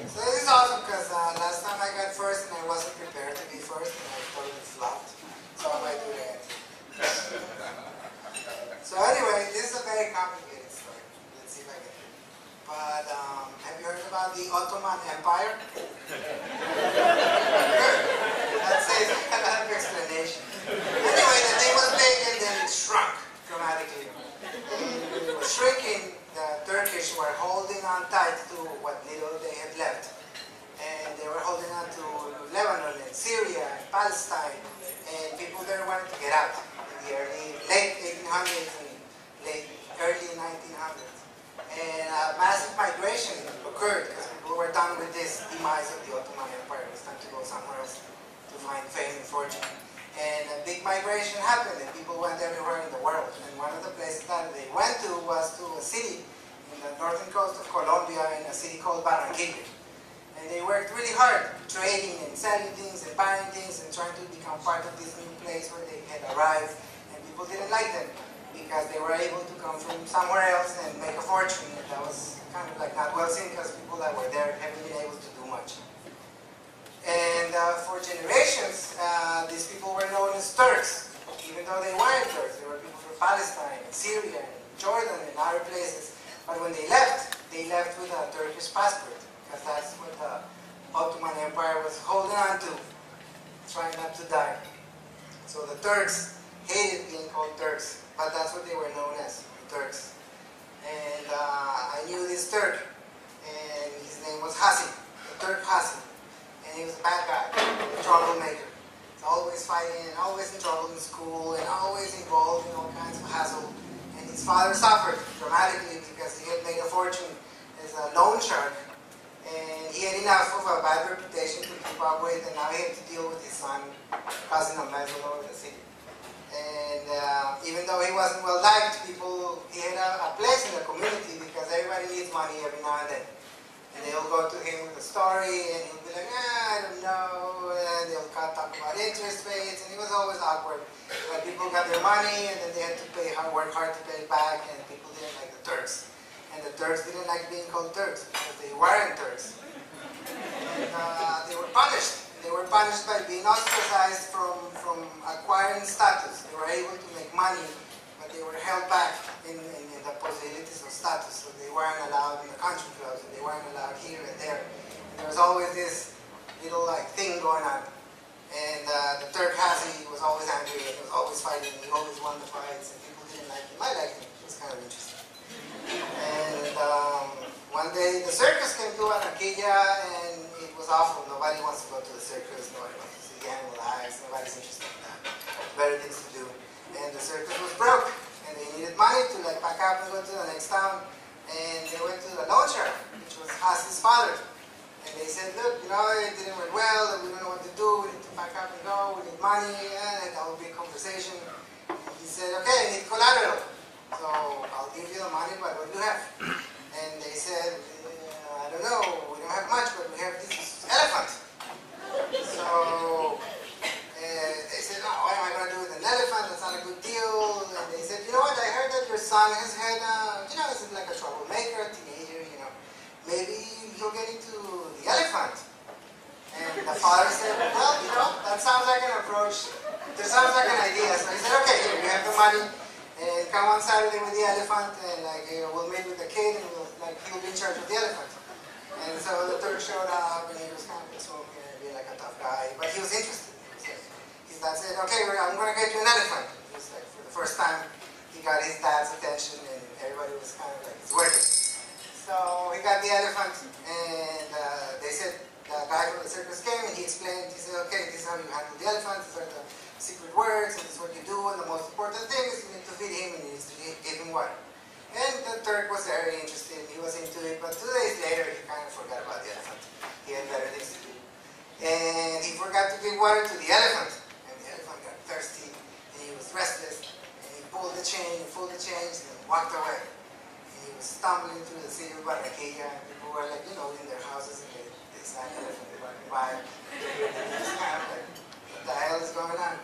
So this is awesome because last time I got first and I wasn't prepared to be first and I totally flopped. So I might do it again. So anyway, this is a very complicated story. Let's see if I can do it. But have you heard about the Ottoman Empire? That says a lot of explanation. Anyway, the thing was big and then it shrunk dramatically. And it was shrinking. The Turkish were holding on tight to what little they had left. And they were holding on to Lebanon and Syria and Palestine. And people there wanted to get out in the late 1800s and early 1900s. And a massive migration occurred because people were done with this demise of the Ottoman Empire. It was time to go somewhere else to find fame and fortune. And a big migration happened and people went everywhere in the world. And one of the places that they went to was to a city in the northern coast of Colombia, in a city called Barranquilla. And they worked really hard, trading and selling things and buying things and trying to become part of this new place where they had arrived. And people didn't like them because they were able to come from somewhere else and make a fortune. And that was kind of like not well seen because people that were there haven't been able to do much. And for generations, these people were known as Turks, even though they weren't Turks. They were people from Palestine, and Syria, and Jordan, and other places. But when they left with a Turkish passport, because that's what the Ottoman Empire was holding on to, trying not to die. So the Turks hated being called Turks, but that's what they were known as, Turks. And I knew this Turk, and his name was Hassan, the Turk Hassan. And he was a bad guy, a troublemaker. He's always fighting, and always in trouble in school, and always involved in all kinds of hassle. And his father suffered dramatically because he had made a fortune as a loan shark. And he had enough of a bad reputation to keep up with, and now he had to deal with his son causing a mess all over the city. And even though he wasn't well liked, he had a place in the community because everybody needs money every now and then. And they'll go to him with a story, and he'll be like, I don't know, and they'll talk about interest rates, and it was always awkward. But people got their money, and then they had to work hard to pay it back, and people didn't like the Turks. And the Turks didn't like being called Turks, because they weren't Turks. And they were punished. They were punished by being ostracized from acquiring status. They were able to make money, but they were held back in the possibilities of status. So they weren't allowed in the country clubs, and they weren't allowed here and there. And there was always this little thing going on. And the Turk Hassan was always angry, and he was always fighting, and he always won the fights, and people didn't like him. I liked him. It was kind of interesting. And one day the circus came to Barranquilla, and it was awful. Nobody wants to go to the circus, nobody wants to see the animal lives, nobody's interested in that. Better things to do. And the circus was broke. And they needed money to pack up and go to the next town. And they went to the loan shark, which was Hassan's father. And they said, look, it didn't work well, and we don't know what to do, we need to pack up and go, we need money, and that would be a conversation. And he said, okay, I need collateral. So I'll give you the money, but what do you have? And they said, I don't know, we don't have much, but we have this elephant. So they said, no, what am I going to do with an elephant? That's not a good deal. And they said, you know what, I heard that your son has had, he's like a troublemaker, a teenager, maybe he'll get into the elephant. And the father said, well, that sounds like an approach. That sounds like an idea. So he said, okay, here, you have the money, and come on Saturday with the elephant, and we'll meet with the kid, and he'll be in charge of the elephant. And so the Turk showed up, and he was kind of smoking and being like a tough guy, but he was interested. His dad said, okay, I'm going to get you an elephant. It was for the first time he got his dad's attention, and everybody was kind of like, it's working. So he got the elephant, and they said, the guy from the circus came, and he explained, he said, okay, this is how you handle the elephant, these are the secret words, and this is what you do, and the most important thing is you need to feed him, and you need to give him water. And the Turk was very interested, he was into it, but 2 days later, he kind of forgot about the elephant. He had better things to do. And he forgot to give water to the elephant. And the elephant got thirsty, and he was restless, and he pulled the chains, and walked away. And he was stumbling through the city of Barranquilla, and people were in their houses, and they saw an elephant, they walked by. And just kind of like, what the hell is going on?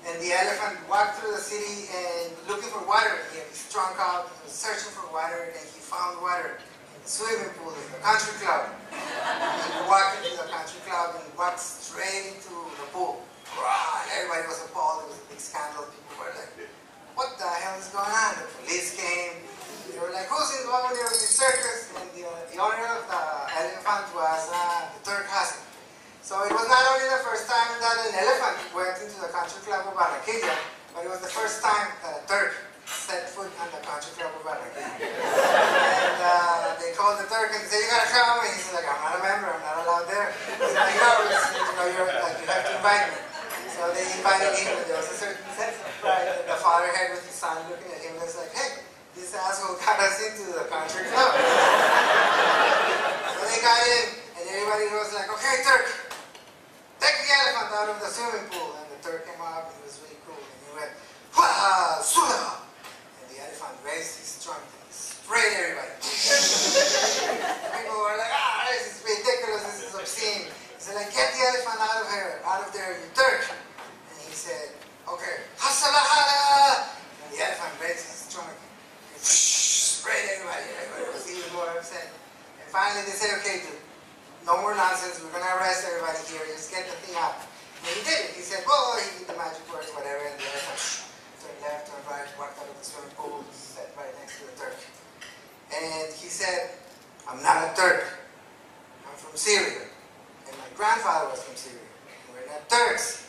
And the elephant walked through the city and looking for water. He had his trunk out, he was searching for water, and he found water in the swimming pool in the country club. walked into the country club and walked straight into the pool. And everybody was appalled. It was a big scandal. People were like, what the hell is going on? The police came. They were like, who's involved with the circus? And the owner of the elephant was the Turk Hassan. So it was not only the first time that an elephant went into the country club of Barranquilla, but it was the first time that a Turk set foot on the country club of Barranquilla. And they called the Turk and said, you gotta come. And he's like, I'm not a member, I'm not allowed there. He's like, you have to invite me. So they invited him, and there was a certain sense of pride that the father had with his son looking at him and was like, hey, this asshole got us into the country club. So they got in, and everybody was like, okay, Turk, take the elephant out of the swimming pool. And the Turk came up, and it was really cool. And he went, Hua Sula! And the elephant raised his trunk and he sprayed everybody. People were like, this is ridiculous, this is obscene. He said, like, get the elephant out of here, out of there, you Turk. And he said, okay, Hasalahala! And the elephant raised his trunk and sprayed everybody. Everybody was even more upset. And finally they said, okay, dude, no more nonsense, we're going to arrest everybody here, just get the thing out. And he did it. He said, well, he did the magic words, whatever, and the elephant turned left, turned right, walked out of the swimming pool, sat right next to the Turk. And he said, I'm not a Turk, I'm from Syria. And my grandfather was from Syria. And we're not Turks.